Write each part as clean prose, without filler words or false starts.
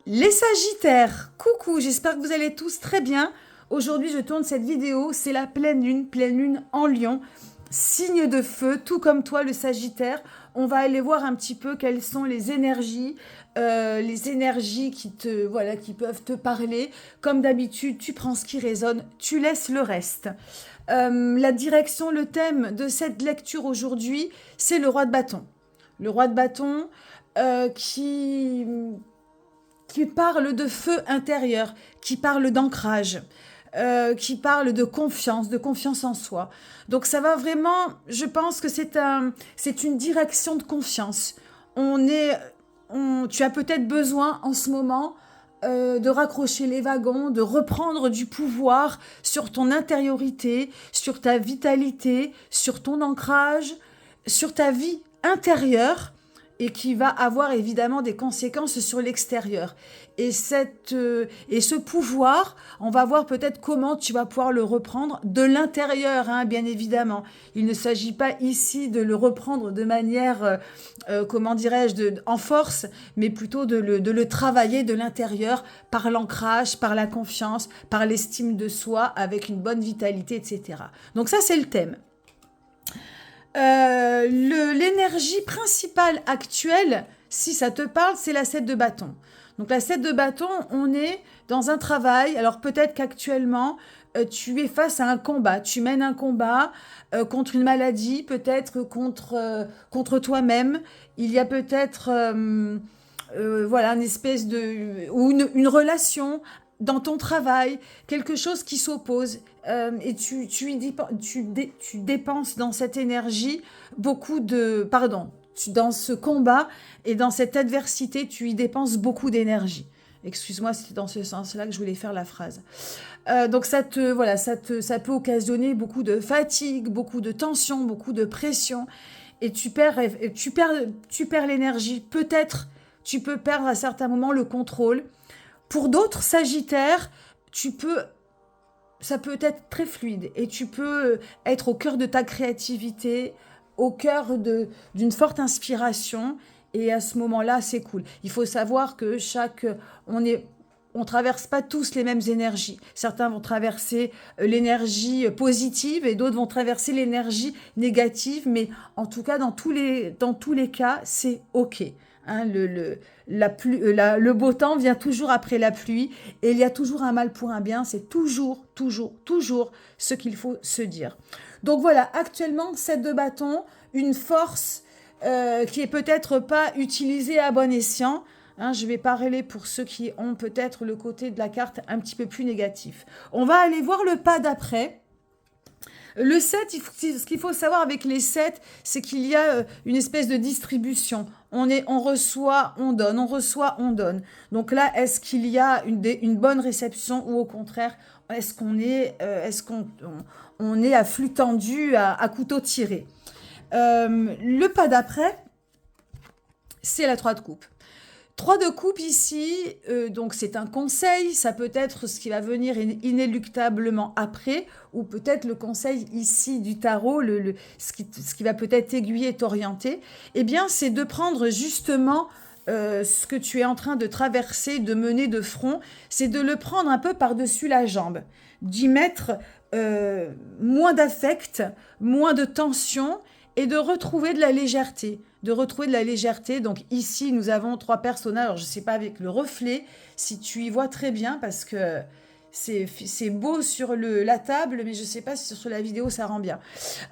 Les Sagittaires, coucou, j'espère que vous allez tous très bien. Aujourd'hui, je tourne cette vidéo, c'est la pleine lune en Lion, signe de feu, tout comme toi le Sagittaire. On va aller voir un petit peu quelles sont les énergies qui peuvent te parler. Comme d'habitude, tu prends ce qui résonne, tu laisses le reste. La direction, le thème de cette lecture aujourd'hui, c'est le roi de bâton. Le roi de bâton qui parle de feu intérieur, qui parle d'ancrage, qui parle de confiance en soi. Donc ça va vraiment, je pense que c'est une direction de confiance. Tu as peut-être besoin en ce moment de raccrocher les wagons, de reprendre du pouvoir sur ton intériorité, sur ta vitalité, sur ton ancrage, sur ta vie intérieure et qui va avoir évidemment des conséquences sur l'extérieur. Et ce pouvoir, on va voir peut-être comment tu vas pouvoir le reprendre de l'intérieur, hein, bien évidemment. Il ne s'agit pas ici de le reprendre de manière, comment dirais-je, en force, mais plutôt de le travailler de l'intérieur par l'ancrage, par la confiance, par l'estime de soi, avec une bonne vitalité, etc. Donc ça, c'est le thème. L'énergie principale actuelle, si ça te parle, c'est la 7 de bâton. Donc la 7 de bâton, on est dans un travail. Alors peut-être qu'actuellement, tu es face à un combat. Tu mènes un combat contre une maladie, peut-être contre toi-même. Il y a peut-être voilà, une espèce de... ou une relation dans ton travail, quelque chose qui s'oppose. Et tu dépenses dans cette énergie beaucoup de... Pardon, dans ce combat et dans cette adversité, tu y dépenses beaucoup d'énergie. Excuse-moi, c'était dans ce sens-là que je voulais faire la phrase. Donc ça peut occasionner beaucoup de fatigue, beaucoup de tension, beaucoup de pression. Et tu perds l'énergie. Peut-être tu peux perdre à certains moments le contrôle. Pour d'autres Sagittaires, ça peut être très fluide et tu peux être au cœur de ta créativité, au cœur d'une forte inspiration et à ce moment-là, c'est cool. Il faut savoir que on traverse pas tous les mêmes énergies. Certains vont traverser l'énergie positive et d'autres vont traverser l'énergie négative, mais en tout cas, dans tous les cas, c'est OK. Hein, le beau temps vient toujours après la pluie et il y a toujours un mal pour un bien. C'est toujours, toujours, toujours ce qu'il faut se dire. Donc voilà, actuellement, 7 de bâton, une force qui est peut-être pas utilisée à bon escient. Hein, je vais parler pour ceux qui ont peut-être le côté de la carte un petit peu plus négatif. On va aller voir le pas d'après. Le 7, ce qu'il faut savoir avec les 7, c'est qu'il y a une espèce de distribution. On reçoit, on donne, on reçoit, on donne. Donc là, est-ce qu'il y a une bonne réception ou au contraire, est-ce qu'on est à flux tendu, à couteau tiré? Le pas d'après, c'est la 3 de coupe. 3 de coupe ici, donc c'est un conseil, ça peut être ce qui va venir inéluctablement après, ou peut-être le conseil ici du tarot, ce qui va peut-être t'aiguiller et t'orienter, eh bien c'est de prendre justement ce que tu es en train de traverser, de mener de front, c'est de le prendre un peu par-dessus la jambe, d'y mettre moins d'affect, moins de tension, et de retrouver de la légèreté. Donc ici, nous avons 3 personnages. Alors, je ne sais pas avec le reflet, si tu y vois très bien, parce que c'est beau sur la table, mais je ne sais pas si sur la vidéo, ça rend bien.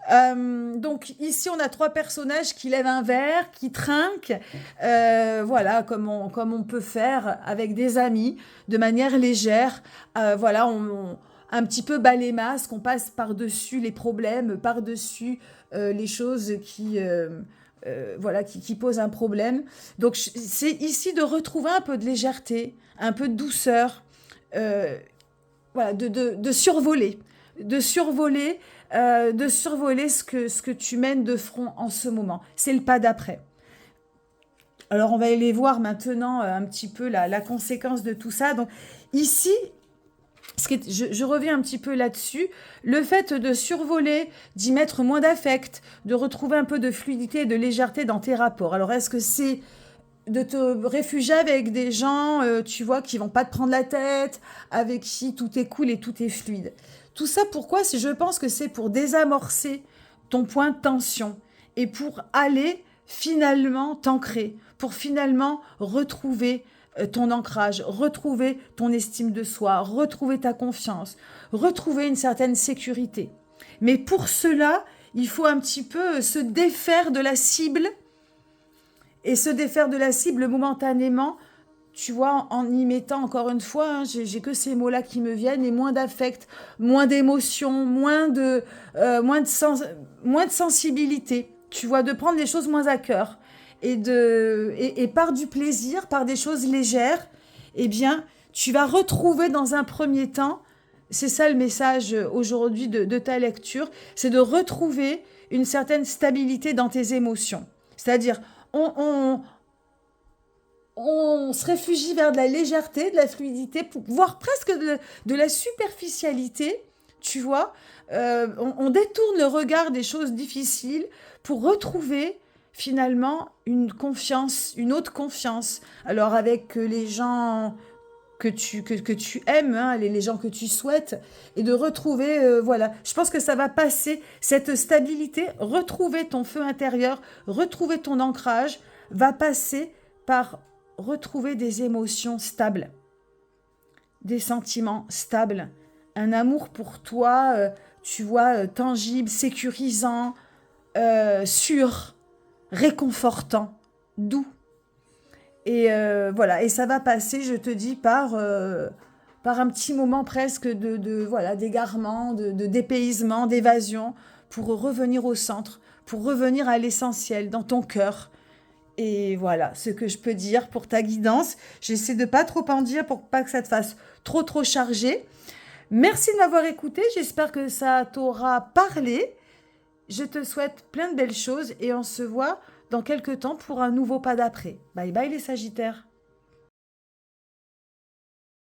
Donc ici, on a 3 personnages qui lèvent un verre, qui trinquent, voilà, comme on peut faire avec des amis, de manière légère. Voilà, un petit peu bas les masques, on passe par-dessus les problèmes, par-dessus les choses qui posent un problème. Donc c'est ici de retrouver un peu de légèreté, un peu de douceur, voilà, de survoler, ce que tu mènes de front en ce moment. C'est le pas d'après. Alors on va aller voir maintenant un petit peu la conséquence de tout ça. Donc ici, je reviens un petit peu là-dessus. Le fait de survoler, d'y mettre moins d'affect, de retrouver un peu de fluidité et de légèreté dans tes rapports. Alors, est-ce que c'est de te réfugier avec des gens, tu vois, qui vont pas te prendre la tête, avec qui tout est cool et tout est fluide. Tout ça, pourquoi? Je pense que c'est pour désamorcer ton point de tension et pour aller finalement t'ancrer, pour finalement retrouver ton ancrage, retrouver ton estime de soi, retrouver ta confiance, retrouver une certaine sécurité. Mais pour cela, il faut un petit peu se défaire de la cible et se défaire de la cible momentanément, tu vois, en y mettant, encore une fois, hein, j'ai que ces mots-là qui me viennent, et moins d'affect, moins d'émotion, moins de sensibilité, tu vois, de prendre les choses moins à cœur. Et par du plaisir, par des choses légères, eh bien, tu vas retrouver dans un premier temps, c'est ça le message aujourd'hui de ta lecture, c'est de retrouver une certaine stabilité dans tes émotions. C'est-à-dire, on, on se réfugie vers de la légèreté, de la fluidité, voire presque de la superficialité, tu vois. On détourne le regard des choses difficiles pour retrouver finalement une confiance, une autre confiance. Alors avec les gens que tu aimes, hein, les gens que tu souhaites, et de retrouver, voilà, je pense que ça va passer, cette stabilité, retrouver ton feu intérieur, retrouver ton ancrage, va passer par retrouver des émotions stables, des sentiments stables, un amour pour toi, tu vois, tangible, sécurisant, sûr, réconfortant, doux. Et voilà, et ça va passer, je te dis, par un petit moment presque voilà, d'égarement, de dépaysement, d'évasion, pour revenir au centre, pour revenir à l'essentiel, dans ton cœur. Et voilà, ce que je peux dire pour ta guidance. J'essaie de pas trop en dire pour pas que ça te fasse trop chargé. Merci de m'avoir écouté, j'espère que ça t'aura parlé. Je te souhaite plein de belles choses et on se voit dans quelques temps pour un nouveau pas d'après. Bye bye les Sagittaires.